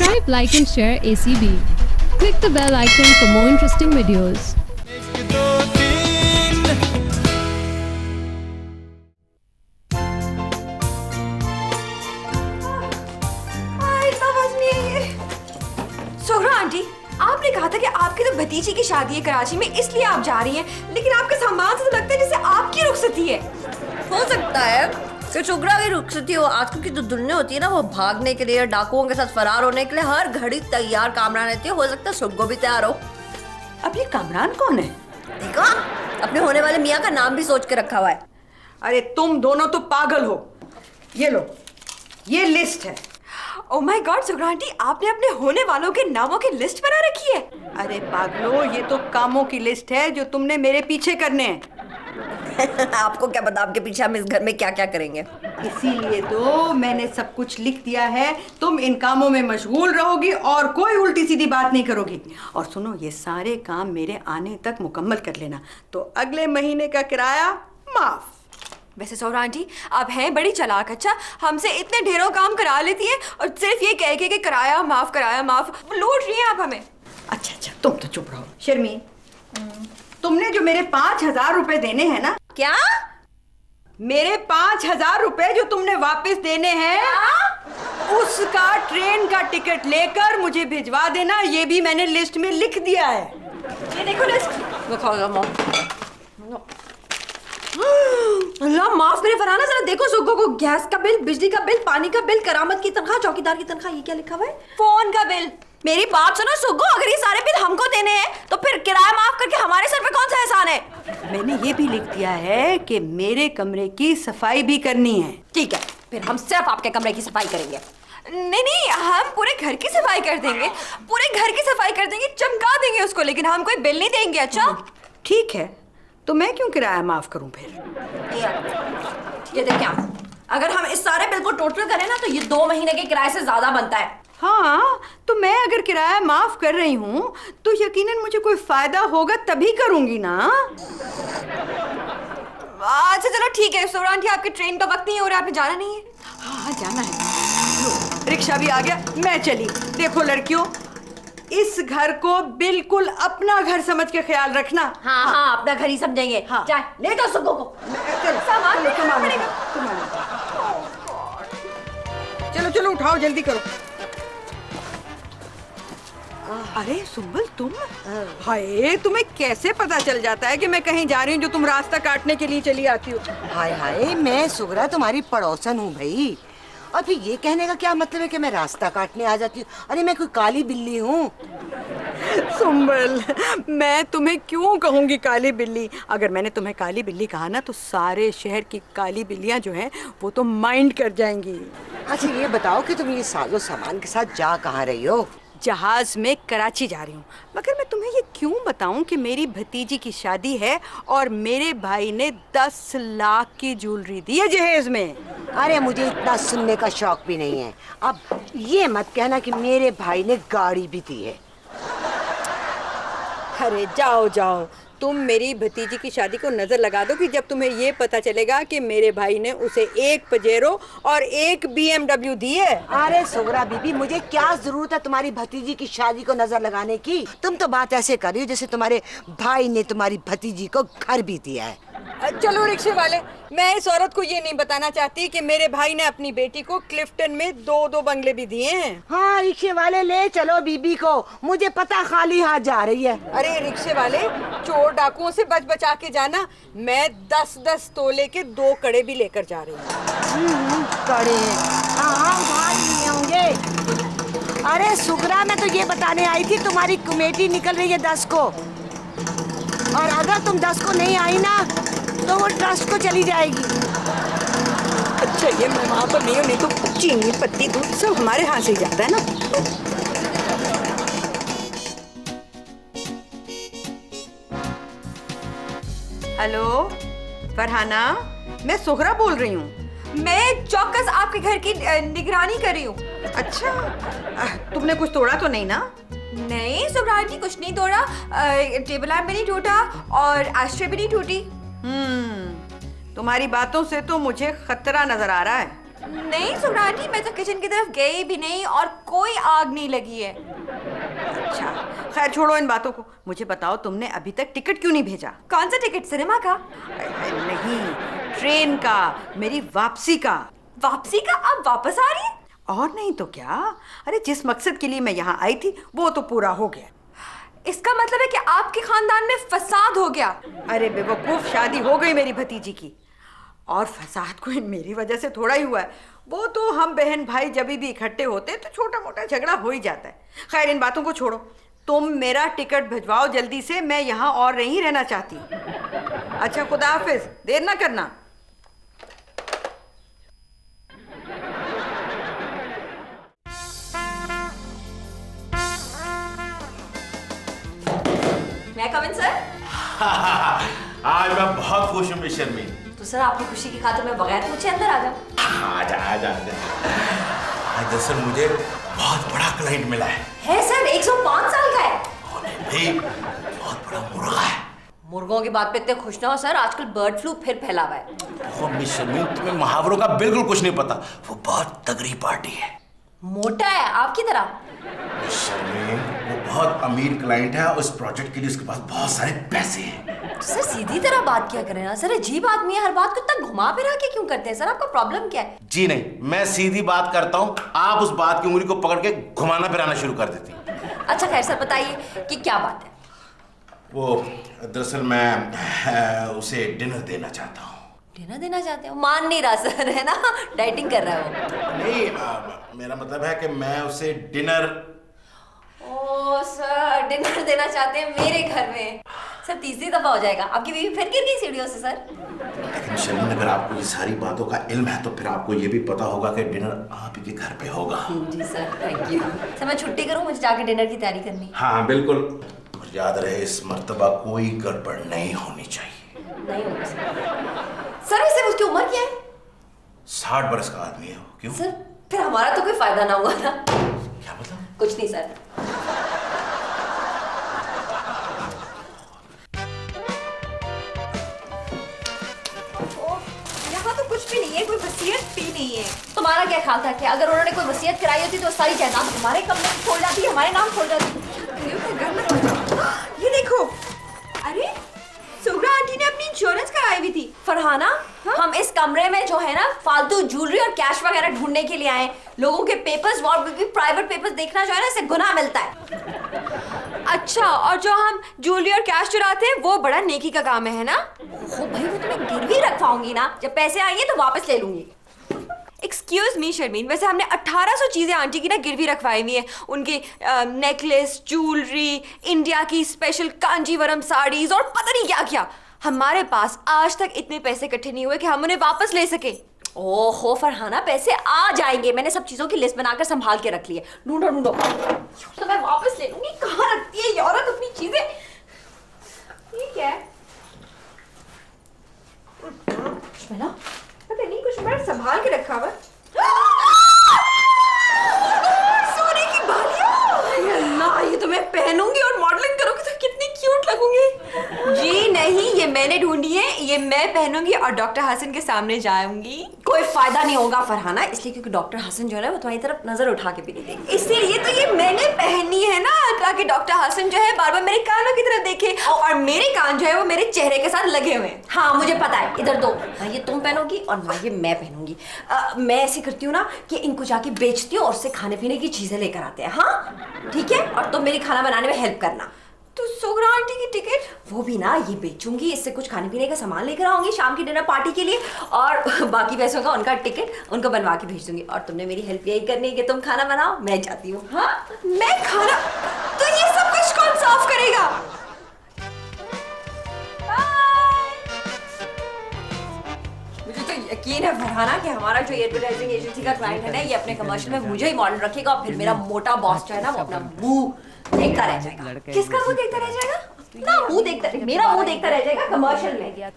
Subscribe, like and share ACB. Click the bell icon for more interesting videos. Sohra aunty, आपने कहा था कि आपकी तो भतीजी की शादी है कराची में, इसलिए आप जा रही हैं, लेकिन आपके सामान से तो लगता है जैसे आपकी रुखसती है। हो सकता है कि शुक्रा की रुखसती हो। आजकल की जो दुल्हनें होती है ना, वो भागने के लिए, डाकुओं के साथ फरार होने के लिए हर घड़ी तैयार कामरान रहती है। हो सकता है सुग्गो भी तैयार हो। अब ये कामरान कौन है? देखा, अपने होने वाले मियाँ का नाम भी सोच के रखा हुआ है। अरे तुम दोनों तो पागल हो। ये लो, ये लिस्ट है। Oh my God Sohra aunty, आपने अपने होने वालों के नामों की लिस्ट बना रखी है? अरे पागलो, ये तो कामों की लिस्ट है जो तुमने मेरे पीछे करने हैं। आपको क्या पता आपके पीछे हम इस घर में क्या क्या करेंगे। इसीलिए तो मैंने सब कुछ लिख दिया है। तुम इन कामों में मशगूल रहोगी और कोई उल्टी सीधी बात नहीं करोगी। और सुनो, ये सारे काम मेरे आने तक मुकम्मल कर लेना, तो अगले महीने का किराया माफ। वैसे सोहरा आंटी, आप हैं बड़ी चालाक। अच्छा, हमसे इतने ढेरों काम करा लेती हैं और सिर्फ ये कह के कि किराया माफ लूट रही हैं आप हमें। अच्छा, तुम तो चुप रहो। शर्मी, तुमने जो मेरे 5,000 रुपए देने हैं ना। क्या? मेरे 5,000 रुपए जो तुमने वापस देने हैं, उसका ट्रेन का टिकट लेकर मुझे भिजवा देना। ये भी मैंने लिस्ट में लिख दिया है। ये देखो लिस्ट। अल्लाह माफ करे फरहाना, जरा देखो सुग्गो को। गैस का बिल, बिजली का बिल, पानी का बिल, करामत की तनख्वाह, चौकीदार की तनख्वाह, ये क्या लिखा हुआ है? फोन का बिल। मेरी बात सुनो सुग्गो, अगर ये सारे बिल हमको देने हैं तो फिर किराया माफ करके हमारे सर पे कौन सा एहसान है? मैंने ये भी लिख दिया है कि मेरे कमरे की सफाई भी करनी है। ठीक है, फिर हम सिर्फ आपके कमरे की सफाई करेंगे। नहीं, हम पूरे घर की सफाई कर देंगे, पूरे घर की सफाई कर देंगे, चमका देंगे उसको, लेकिन हम कोई बिल नहीं देंगे। अच्छा ठीक है, तो मैं क्यों किराया माफ करूं फिर? ये देखिए, अगर हम इस सारे बिल को टोटल करें ना, तो ये 2 महीने के किराए से ज्यादा बनता है। हाँ, तो मैं अगर किराया माफ कर रही हूँ तो यकीनन मुझे कोई फायदा होगा तभी करूंगी ना। अच्छा चलो ठीक है सोहरा आंटी, आपके ट्रेन का वक्त नहीं हो रहा, आपने जाना नहीं है? हाँ, जाना है। लो, रिक्शा भी आ गया, मैं चली। देखो लड़कियों, इस घर को बिल्कुल अपना घर समझ के ख्याल रखना। हाँ, अपना घर ही समझेंगे। हाँ। जा, ले जाओ सुग्गो को। सामान लेना पड़ेगा। चलो उठाओ, जल्दी करो। अरे सुंबल, तुम? हाय, तुम्हें कैसे पता चल जाता है कि मैं कहीं जा रही हूँ जो तुम रास्ता काटने के लिए चली आती हो? हाय, मैं सुगरा तुम्हारी पड़ोसन हूँ भाई। और फिर ये कहने का क्या मतलब है कि मैं रास्ता काटने आ जाती हूँ? अरे मैं कोई काली बिल्ली हूँ? सुंबल, मैं तुम्हें क्यों कहूँगी काली बिल्ली? अगर मैंने तुम्हें काली बिल्ली कहा ना, तो सारे शहर की काली बिल्लियाँ जो हैं वो तो माइंड कर जाएंगी। अच्छा ये बताओ कि तुम ये साजो सामान के साथ जा कहाँ रही हो? जहाज में कराची जा रही हूँ। मगर मैं तुम्हें ये क्यों बताऊं कि मेरी भतीजी की शादी है और मेरे भाई ने 10 लाख की ज्वेलरी दी है जहेज में। अरे मुझे इतना सुनने का शौक भी नहीं है। अब ये मत कहना कि मेरे भाई ने गाड़ी भी दी है। अरे जाओ, तुम मेरी भतीजी की शादी को नजर लगा दो कि जब तुम्हें ये पता चलेगा कि मेरे भाई ने उसे 1 पजेरो और 1 BMW दी है। अरे सुगरा बीबी, मुझे क्या जरूरत है तुम्हारी भतीजी की शादी को नजर लगाने की? तुम तो बात ऐसे कर रही हो जैसे तुम्हारे भाई ने तुम्हारी भतीजी को घर भी दिया है। चलो रिक्शे वाले, मैं इस औरत को ये नहीं बताना चाहती कि मेरे भाई ने अपनी बेटी को क्लिफ्टन में 2 बंगले भी दिए हैं। हाँ, रिक्शे वाले ले चलो बीबी को, मुझे पता खाली हाथ जा रही है। अरे रिक्शे वाले, चोर डाकुओं से बचा के जाना। मैं 10-10 तोले के 2 कड़े भी लेकर जा रही हूँ। कड़े? हाँ, उधार लिए होंगे। अरे सुगरा, मैं तो ये बताने आई थी तुम्हारी कमेटी निकल रही है 10 को, और अगर तुम 10 को नहीं आई ना तो वो ट्रस्ट को चली जाएगी। अच्छा, ये मैं वहाँ पर नहीं हूँ, नहीं तो चीनी पत्ती दूध सब हमारे हाथ से ही जाता है ना। हेलो फरहाना, मैं सुगरा बोल रही हूँ। मैं चौकस आपके घर की निगरानी कर रही हूँ। अच्छा, तुमने कुछ तोड़ा तो नहीं ना? नहीं सोहरा आंटी, कुछ नहीं तोड़ा। टेबल लैंप भी नहीं टूटा और एस्ट्रे भी नहीं टूटी। तुम्हारी बातों से तो मुझे खतरा नजर आ रहा है। नहीं सुगरा आंटी, मैं तो किचन की तरफ गई भी नहीं और कोई आग नहीं लगी है। अच्छा खैर छोड़ो इन बातों को, मुझे बताओ तुमने अभी तक टिकट क्यों नहीं भेजा? कौन सा टिकट? सिनेमा का? नहीं, ट्रेन का, मेरी वापसी का। वापसी का? आप वापस आ रही हैं? और नहीं तो क्या। अरे जिस मकसद के लिए मैं यहाँ आई थी वो तो पूरा हो गया। इसका मतलब है कि आपके खानदान में फसाद हो गया। अरे बेवकूफ, शादी हो गई मेरी भतीजी की, और फसाद कोई मेरी वजह से थोड़ा ही हुआ है। वो तो हम बहन भाई जब भी इकट्ठे होते हैं तो छोटा मोटा झगड़ा हो ही जाता है। खैर इन बातों को छोड़ो, तुम मेरा टिकट भिजवाओ जल्दी से, मैं यहाँ और नहीं रहना चाहती। अच्छा खुदा हाफिज, देर ना करना। मैं कम इन सर? आज मैं बहुत खुश हूँ मिशन में। तो सर आपकी खुशी की खातिर मैं बगैर पूछे अंदर आ जाऊं? आजा आजा आजा। आज दरअसल मुझे बहुत बड़ा क्लाइंट मिला है सर 105 साल का है। और भी बहुत बड़ा मुर्गा है। मुर्गों की बात पे इतने खुश ना हो सर, आजकल बर्ड फ्लू फिर फैला हुआ है। वो मिशन में तुम्हें मुहावरों का बिल्कुल कुछ नहीं पता। वो बहुत तगड़ी पार्टी है। मोटा है आपकी तरह। मिशन में वो बहुत अमीर क्लाइंट है और इस प्रोजेक्ट के लिए उसके पास बहुत सारे पैसे हैं। तो सर सीधी तरह बात क्या करें ना सर, अजीब आदमी है, हर बात को इतना घुमा फिरा के क्यों करते हैं सर? आपका प्रॉब्लम क्या है? जी नहीं, मैं सीधी बात करता हूँ, आप उस बात की उंगली को पकड़ के घुमाना फिराना शुरू कर देती। अच्छा खैर सर बताइए कि क्या बात है? वो दरअसल मैं उसे डिनर देना चाहता हूँ। डिनर देना चाहते हो? मान नहीं रहा सर, है ना, डाइटिंग कर रहा है वो। नहीं, मेरा मतलब है कि मैं उसे डिनर। ओ सर, डिनर देना चाहते हैं मेरे घर में? सर तीसरी दफा हो जाएगा, आपकी बीवी फिर गिर गई सीढ़ियों से सर। लेकिन शर्मिन, अगर आपको ये सारी बातों का इल्म है तो फिर आपको ये भी पता होगा कि डिनर आप ही के घर पे होगा। जी सर, थैंक यू। सर मैं छुट्टी करूं, मुझे जाके डिनर की तैयारी करनी। हाँ बिल्कुल, और याद रहे इस मर्तबा कोई गड़बड़ नहीं होनी चाहिए। नहीं होगा सर। वैसे उसकी उम्र क्या है? 60 बरस का आदमी है वो। क्यों? सर फिर हमारा तो कोई फायदा ना हुआ ना। क्या मतलब? कुछ नहीं सर। यहाँ तो कुछ भी नहीं है, कोई वसीयत भी नहीं है। तुम्हारा क्या ख्याल था कि अगर उन्होंने कोई वसीयत कराई होती तो सारी जायदाद हमारे कब्जे में छोड़ जाती, हमारे नाम छोड़ जाती? ये देखो, अरे सुगरा आंटी ने अपनी इंश्योरेंस कराई हुई थी। फरहाना, हम इस कमरे में जो है ना फालतू ज्वेलरी और कैश वगैरह ढूंढने के लिए आए। लोगों के पेपर्स और भी प्राइवेट पेपर्स देखना जो है ना, इससे गुनाह मिलता है। अच्छा, और जो हम ज्वेलरी और कैश चुराते हैं वो बड़ा नेकी का काम है ना? ओ भाई, वो तुम्हें गिरवी रखवाऊंगी ना, जब पैसे आएंगे तो वापस ले लूंगी। एक्सक्यूज मी शर्मीन, वैसे हमने 1800 चीजें आंटी की ना गिरवी रखवाई हुई है। उनके नेकलेस, ज्वेलरी, इंडिया की स्पेशल कांजीवरम साड़ीज और पता नहीं क्या क्या। हमारे पास आज तक इतने पैसे इकट्ठे नहीं हुए कि हम उन्हें वापस ले सके। ओहो फरहाना, पैसे आ जाएंगे, मैंने सब चीजों की लिस्ट बनाकर संभाल के रख ली है। ढूंढो ढूंढो, तो मैं वापस ले लूंगी। कहाँ रखती है ये औरत अपनी चीजें? ठीक है, पता नहीं कुछ बड़ा संभाल के रखा हुआ। सोने की बालियां। अल्लाह, ये तो मैं पहनूंगी और मॉडलिंग करूंगी तो कितनी क्यूट लगूंगी। जी नहीं, ये मैंने ढूंढी है, ये मैं पहनूंगी और डॉक्टर हसन के सामने जाऊंगी। कोई फायदा नहीं होगा फरहाना, इसलिए क्योंकि डॉक्टर हसन जो है वो तुम्हारी तरफ नजर उठा के भी नहीं देंगे। इसीलिए तो ये मैंने पहनी है ना, ताकि डॉक्टर हसन जो है बार बार मेरे कानों की तरफ देखे और मेरे कान जो है वो मेरे चेहरे के साथ लगे हुए हैं। हाँ मुझे पता है, इधर दो, ना ये तुम पहनोगी और ना ये मैं पहनूंगी। मैं ऐसे करती हूँ ना कि इनको जाके बेचती हूँ और उससे खाने पीने की चीजें लेकर आते हैं। हाँ ठीक है, और तुम मेरी खाना बनाने में हेल्प करना। तो सुगरा आंटी की टिकट? वो भी ना ये बेचूंगी, इससे कुछ खाने पीने का सामान लेकर आऊंगी शाम की डिनर पार्टी के लिए, और बाकी पैसों का उनका टिकट उनको बनवा के भेज दूंगी। और तुमने मेरी हेल्प यही करनी है कि तुम खाना बनाओ, मैं जाती हूँ। हाँ मैं खाना? तो ये सब कुछ कौन साफ करेगा? मुझे तो यकीन है फरहाना कि हमारा जो एडवर्टाइजिंग एजेंसी का क्लाइंट है ना, ये अपने कमर्शियल में मुझे ही मॉडल रखेगा और फिर मेरा मोटा बॉस जो है ना वो अपना मुंह देखता रह जाएगा। किसका मुंह देखता रह जाएगा? ना मुंह देखता, मेरा मुंह देखता रह जाएगा कमर्शियल में।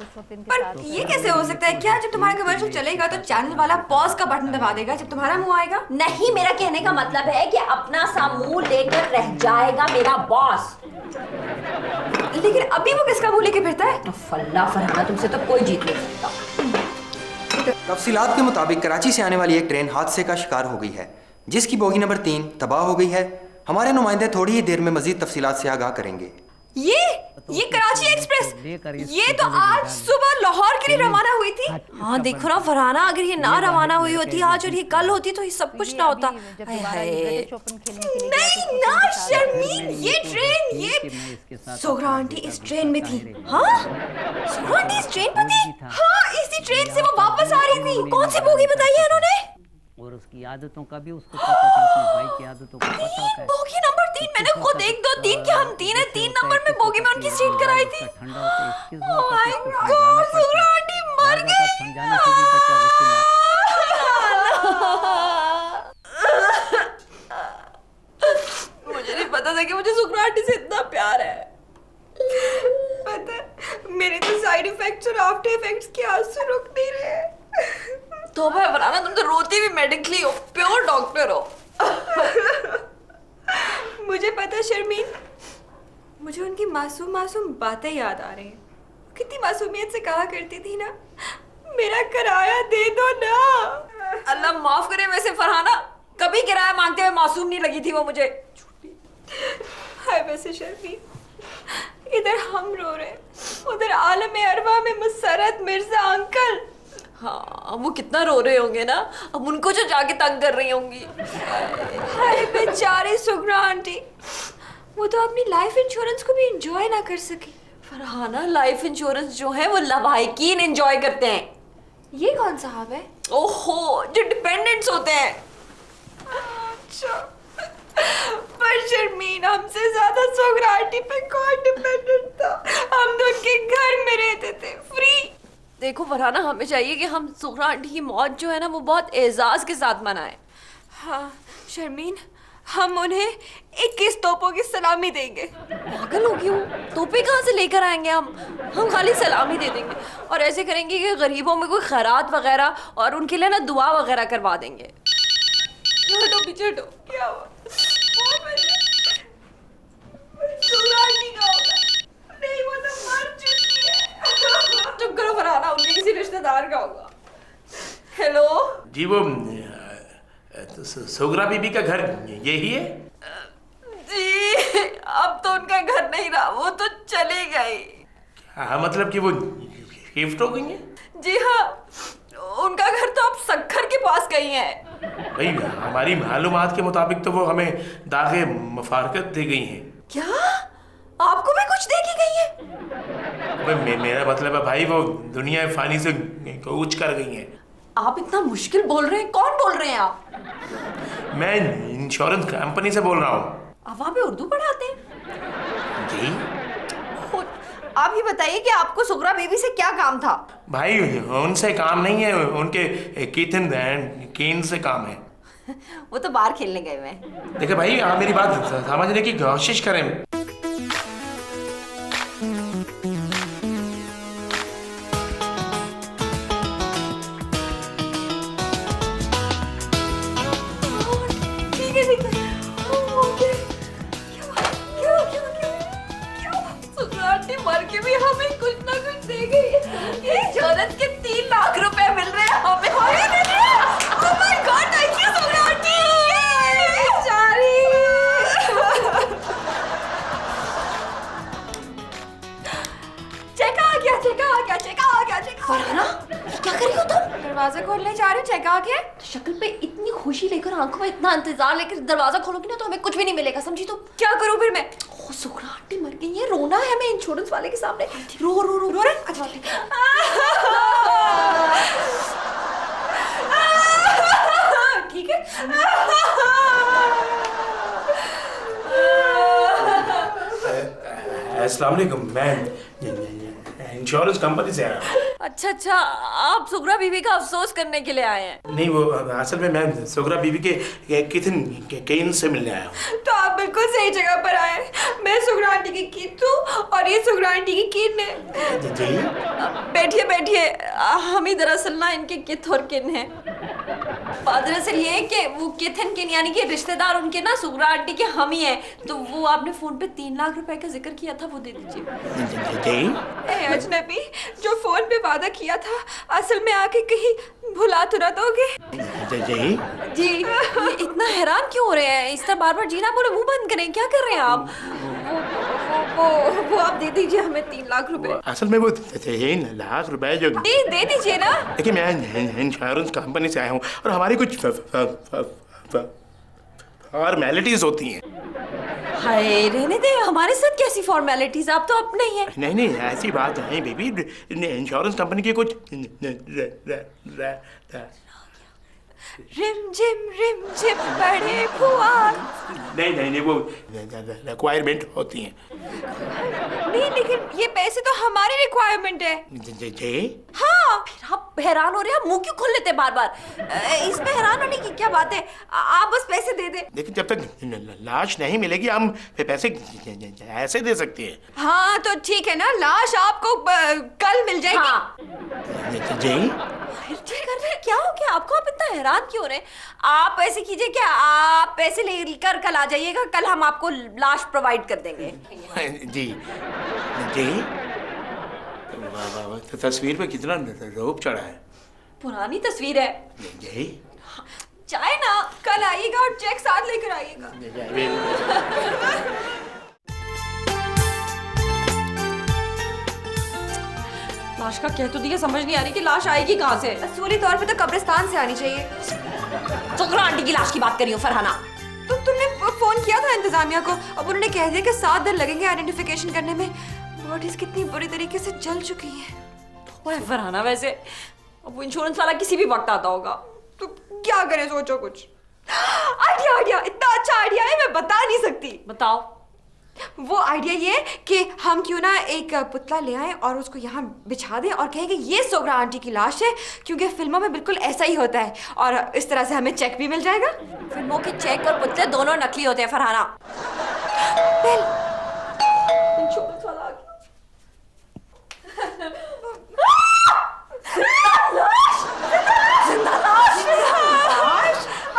पर ये कैसे हो सकता है? क्या जब तुम्हारा कमर्शियल चलेगा तो चैनल वाला पॉज का बटन दबा देगा जब तुम्हारा मुंह आएगा? नहीं, मेरा कहने का मतलब है कि अपना सा मुंह लेकर रह जाएगा मेरा बॉस। लेकिन अभी वो किसका मुंह लेके फिरता है? तो फल्ला फरहाना, तुमसे तो कोई जीत नहीं सकता। तफसीलात के मुताबिक कराची से आने वाली एक ट्रेन हादसे का शिकार हो गई है, जिसकी बोगी नंबर 3 तबाह हो गई है। हमारे नुमाइंदे थोड़ी ही देर में मजीद तफसीलात से आगाह करेंगे। ये कराची एक्सप्रेस, ये तो आज सुबह लाहौर के लिए रवाना हुई थी। हाँ देखो ना फरहाना, अगर ये ना रवाना हुई होती आज और ये कल होती तो ये सब कुछ ना होता। नहीं ना शर्मीन, ये ट्रेन, ये सोहरा आंटी इस ट्रेन में थी। हाँ सोहरा आंटी इस ट्रेन में थी। हाँ इसी ट्रेन से वो वापस आ रही थी। कौन सी बोगी बताई है इन्होंने? और उसकी आदतों का भी उसको पता था, अपने भाई की आदतों का पता होता है। बोगी नंबर 3 मैंने खुद 1 2 3 कि हम 3 है, 3 नंबर में बोगी में उनकी सीट कराई थी। ठंडा होता है, किस Oh my God, Sohra aunty मर गई। समझाने से भी बच्चा गुस्से में मुझे नहीं पता था कि मुझे सुखरा आंटी से इतना प्यार है। पता है, मेरे तो साइड इफेक्ट्स और आफ्टर इफेक्ट्स के आंसू रुक नहीं रहे। तो भाई फरहाना, तुम तो रोती भी मेडिकली हो, प्योर डॉक्टर हो। मुझे पता शर्मीन, मुझे उनकी मासूम मासूम बातें याद आ रही हैं। कितनी मासूमियत से कहा करती थी ना, मेरा किराया दे दो ना। अल्लाह माफ करे, वैसे फरहाना कभी किराया मांगते हुए मासूम नहीं लगी थी वो मुझे। हाय वैसे शर्मीन, इधर हम रो रहे, उधर आलम अरवा में मुसरत मिर्जा अंकल। हाँ वो कितना रो रहे होंगे ना, अब उनको जो जाके तंग कर रही होंगी। हाय बेचारी सुगरा आंटी, वो तो अपनी लाइफ इंश्योरेंस को भी एंजॉय ना कर सकी। फरहाना लाइफ इंश्योरेंस जो है वो लवाहिकीन एंजॉय करते हैं। ये कौन साहब है? ओहो, जो डिपेंडेंट्स होते हैं। अच्छा, पर शर्मीन हमसे ज्यादा सुगरा आंटी पे कौन डिपेंडेंट था? हम तो उनके घर में रहते थे फ्री। देखो फरहाना, हमें चाहिए कि हम सुगरा आंटी की मौत जो है ना वो बहुत एजाज के साथ मनाएं। हाँ शर्मीन, हम उन्हें 21 तोपों की सलामी देंगे। पागल हो गई हूँ, तोपे कहाँ से लेकर आएंगे हम खाली सलामी दे देंगे और ऐसे करेंगे कि गरीबों में कोई खैरात वगैरह और उनके लिए ना दुआ वगैरह करवा देंगे। हटो पीछे हटो, क्या हुआ? नहीं वो तो मर चुकी है। चुप करो फरहाना, उनके किसी रिश्तेदार का होगा। हेलो जी, वो सुगरा बीबी का घर यही है? जी अब तो उनका घर नहीं रहा, वो तो चली गई। हाँ मतलब कि वो शिफ्ट हो गई है? जी हाँ, उनका घर तो अब सक्खर के पास गई हैं। भाई हमारी मालूमात के मुताबिक तो वो हमें दागे मुफारकत दे गई हैं। क्या आपको भी कुछ दे की गई है? मेरा मतलब है भाई, वो दुनिया फानी से कूच कर गई हैं। आप इतना मुश्किल बोल रहे हैं, कौन बोल रहे हैं आप? मैं इंश्योरेंस कंपनी से बोल रहा हूँ। आप वहाँ पे उर्दू पढ़ाते हैं? जी। आप ये बताइए कि आपको सुगरा बेबी से क्या काम था? भाई उनसे काम नहीं है, उनके कीथन एंड केन से काम है। वो तो बाहर खेलने गए हुए हैं। देखिए भाई, आप मेरी बात समझने की कोशिश करें। मर के भी हमें कुछ ना कुछ दे गई है। इंश्योरेंस के 3 लाख रुपए मिल रहे हैं हमें। Oh my God, thank you Sughra aunty. बेचारी। चेका आ गया। फरहाना, क्या कर रही हो तुम? दरवाजा खोलने जा रही हो, चेका आ गया। शक्ल पे इतनी खुशी लेकर, आंखों में इतना इंतजार लेकर दरवाजा खोलोगी ना तो हमें कुछ भी नहीं मिलेगा, समझी तुम? क्या करूं फिर मैं? ओ सुगरा आंटी मर गई है, रोना है हमें इंश्योरेंस वाले के सामने। रो रहे? अच्छा ठीक है। अस्सलाम वालेकुम, मैं इंश्योरेंस कंपनी से आया हूँ। अच्छा, आप सुगरा बीबी का अफसोस करने के लिए आए हैं? नहीं, वो असल में मैं सुगरा बीबी के कीथन केन से मिलने आया हूँ। तो आप बिल्कुल सही जगह पर आए। मैं सुगरा आंटी की कित हूँ और ये सुगरा आंटी की किन है। जी बैठिए, हम ही दरअसल ना इनके कित और किन हैं। दरअसल ये है कि वो केथन के यानी कि रिश्तेदार उनके ना सुगरा आंटी के हम ही हैं, तो वो आपने फोन पे 3 लाख रुपए का जिक्र किया था, वो दे दीजिए। जी ए अजनबी, जो फोन पे वादा किया था असल में आके कहीं भुला तो ना दोगे? जी जी ये इतना हैरान क्यों हो रहे हैं? इस तरह बार बार जी ना बोले, मुंह बंद करें, क्या कर रहे हैं आप? वो आप दे दीजिए हमें 3 लाख रुपए। असल में वो 3 लाख रुपए जो दे दीजिए ना। देखिए मैं इंश्योरेंस कंपनी से आया हूँ और हमारी कुछ फॉर्मेलिटीज होती हैं। हाय रहने दे, हमारे साथ कैसी फॉर्मेलिटीज, आप तो अपने ही हैं। नहीं ऐसी बात नहीं बेबी, इंश्योरेंस कंपनी की कुछ रिम झिम बड़े फुआर। नहीं वो रिक्वायरमेंट होती हैं। नहीं लेकिन ये पैसे तो हमारी रिक्वायरमेंट है। जी हाँ फिर आप हैरान हो रहे हैं, मुंह क्यों खोल लेते हैं बार बार? इसमें हैरान होने की क्या बात है? आप बस पैसे दे दे। लेकिन जब तक लाश नहीं मिलेगी हम पैसे ऐसे दे सकते हैं। हाँ तो ठीक है ना, लाश आपको कल मिल जाएगी। हाँ जी क्या हो गया आपको? आप इतना हैरान क्यों हो रहे हैं? आप ऐसे कीजिए कि आप पैसे लेकर कल आ जाइएगा, कल हम आपको लाश प्रोवाइड कर देंगे। जी वाह, तस्वीर पे कितना रूप चढ़ा है। पुरानी तस्वीर है। जी चाहे ना कल आइएगा और चेक साथ लेकर आइएगा। लाश का कह तो दिया, समझ नहीं आ रही कि लाश आएगी कहाँ से। असूली तौर पे तो कब्रिस्तान से आनी चाहिए। सुगरा आंटी की लाश की बात करी हो फरहाना। तो तुमने फोन किया था इंतजामिया को, अब उन्होंने कह दिया कि 7 दिन लगेंगे आइडेंटिफिकेशन करने में। बॉडीज कितनी बुरी तरीके से जल चुकी हैं। तो फरहाना वैसे अब वो इंश्योरेंस वाला किसी भी वक्त आता होगा। तो क्या करें, सोचो कुछ। आइडिया इतना अच्छा आइडिया है, मैं बता नहीं सकती। बताओ। वो आइडिया ये कि हम क्यों ना एक पुतला ले आए और उसको यहाँ बिछा दें और कहें कि ये सोगरा आंटी की लाश है, क्योंकि फिल्मों में बिल्कुल ऐसा ही होता है और इस तरह से हमें चेक भी मिल जाएगा। फिल्मों के चेक और पुतले दोनों नकली होते हैं फरहाना। इंश्योरेंस वाला आ गया।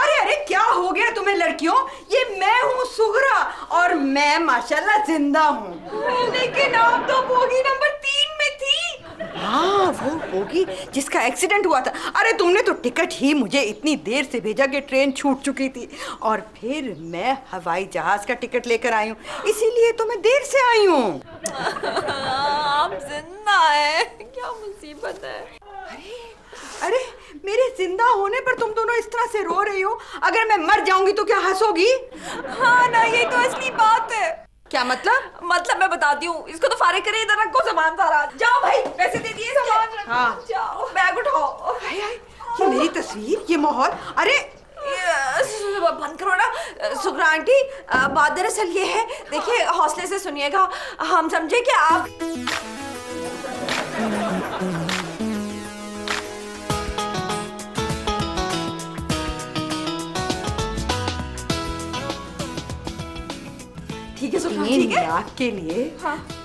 अरे क्या हो गया तुम्हें लड़कियों? ये मैं हूँ सुगरा और मैं माशाल्लाह जिंदा हूँ। लेकिन आप तो बोगी नंबर 3 में थी। हाँ वो बोगी जिसका एक्सीडेंट हुआ था। अरे तुमने तो टिकट ही मुझे इतनी देर से भेजा कि ट्रेन छूट चुकी थी और फिर मैं हवाई जहाज का टिकट लेकर आई हूँ, इसीलिए तो मैं देर से आई हूँ। आप जिंदा है, क्या मुसीबत है। अरे मेरे जिंदा होने पर तुम दोनों इस तरह से रो रही हो, अगर मैं मर जाऊंगी तो क्या हंसोगी? हाँ ना, ये तो असली बात है। क्या मतलब? मतलब मैं बताती हूँ, इसको तो फारिग करे, इधर रखो सामान सारा। जाओ भाई, पैसे दे दिए, सामान रखो। हाँ। जाओ बैग उठाओ। ये मेरी तस्वीर, ये माहौल। अरे बंद करो ना सुगरा आंटी। बात दरअसल ये है, देखिए हौसले से सुनिएगा। हम समझे कि आप ठीक है सुगरा, 3 ठीक है। लाख के लिए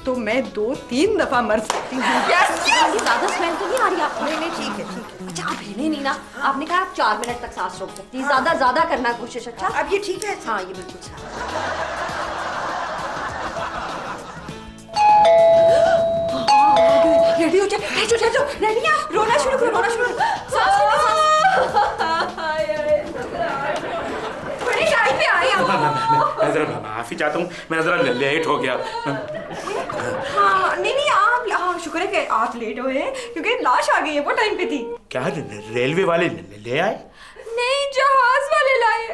तो मैं 2-3 दफा मर सकती हूँ। ज्यादा स्मेल तो नहीं आ रही आपको? नहीं ठीक है। अच्छा आप हिले नहीं ना, आपने कहा आप 4 मिनट तक सांस रोक सकती है। ज्यादा करना कोशिश। अच्छा अब ये ठीक है? हाँ ये बिल्कुल सही। रेडी हो जाए, रेडी आप रोना शुरू करो, रोना शुरू करो। सांस लो, बड़ी टाइम पे आए आप। मैं जरा माफी चाहता हूँ, मैं जरा लेट हो गया। हाँ नहीं आप, हाँ शुक्र है कि आप लेट हुए हैं क्योंकि लाश आ गई है, वो टाइम पे थी। क्या रेलवे वाले ले आए? नहीं, जहाज वाले लाए।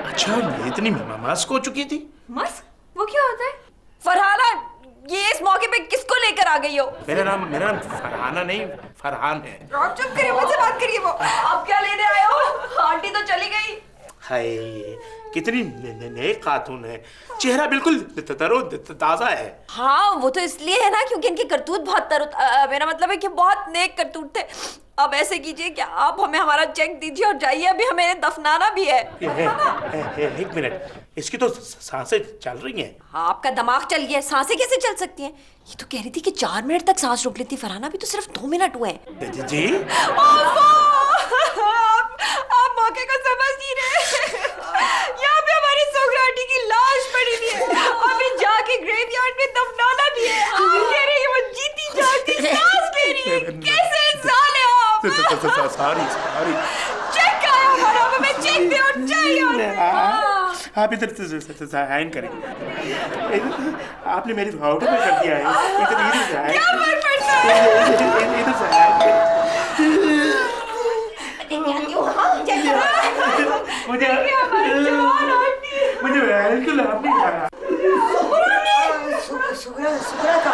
अच्छा इतनी मस्क हो चुकी थी। मस्क? वो क्या होता है? फरहाना ये इस मौके पे किसको लेकर आ गई हो? मेरा नाम फरहाना नहीं, फरहान है। आप चुप करिए, मुझसे बात करिए। वो आप क्या लेने आए हो? आंटी तो चली गई। हाय कितनी नेक खातून है, चेहरा बिल्कुल तरो ताजा है। हाँ वो तो इसलिए है ना क्योंकि इनके करतूत बहुत मेरा मतलब है कि बहुत नेक करतूत थे। अब ऐसे कीजिए कि आप हमें हमारा चेक दीजिए और जाइए, अभी हमें इन्हें दफनाना भी है। एक मिनट, इसकी तो सांसें चल रही हैं। हाँ, आपका दिमाग चल गया, सांसें कैसे चल सकती हैं? ये तो कह रही थी कि 4 मिनट तक सांस रोक लेती फरहाना, भी तो सिर्फ 2 मिनट हुए हैं। जी आप मौके को समझ नहीं रहे। यहाँ पे हमारी सुगरा आंटी की लाश पड़ी हुई है, अभी जाके ग्रेवयार्ड में दफनाना भी है। आप कह रही है वो जीती जागती सांस ले रही है। कैसे इंसान है आप? सॉरी चेक आया हमारा, हमें चेक दे और चाहिए। आप इधर साइन करें। आपने मेरी फोटो पे कर दिया है, इधर साइन। क्या फर्क पड़ता है? इधर साइन मुझे बिल्कुल आपने खाया। सुगरा का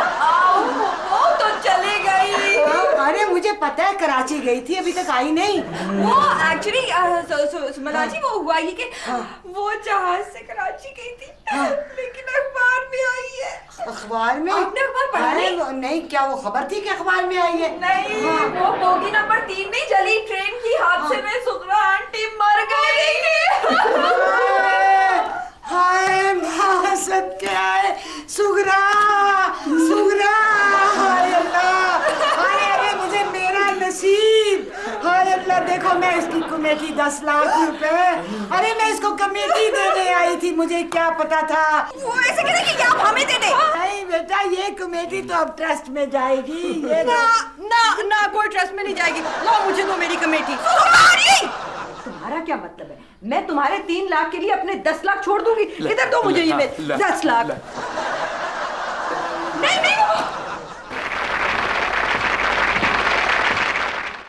वो तो चले गई। अरे मुझे पता है कराची गई थी, अभी तक आई नहीं। वो एक्चुअली सुमना जी, वो हुआ ये कि वो जहाज से कराची गई थी, लेकिन अखबार में आई है। अखबार में? आपने अखबार पढ़ा नहीं? नहीं, क्या वो खबर थी कि अखबार में आई है? नहीं, वो बोगी नंबर 3 में जली ट्रेन की हादसे में सुगरा आंटी मर गई। हाय महासत क्या है? सुगरा सुगरा, हाय अल्लाह, हाय अरे मुझे मेरा नसीब, हाय अल्लाह। देखो मैं इसकी कमेटी 10 लाख रुपए, अरे मैं इसको कमेटी देने आई थी, मुझे क्या पता था। वो ऐसे कह रहे कि आप हमें दे दे। नहीं बेटा, ये कमेटी तो अब ट्रस्ट में जाएगी। ये ना कोई ट्रस्ट में नहीं जाएगी। लो मुझे दो मेरी कमेटी। तुम्हारा क्या मतलब है? मैं तुम्हारे 3 लाख के लिए अपने 10 लाख छोड़ दूंगी? इधर दो मुझे ये 10 लाख।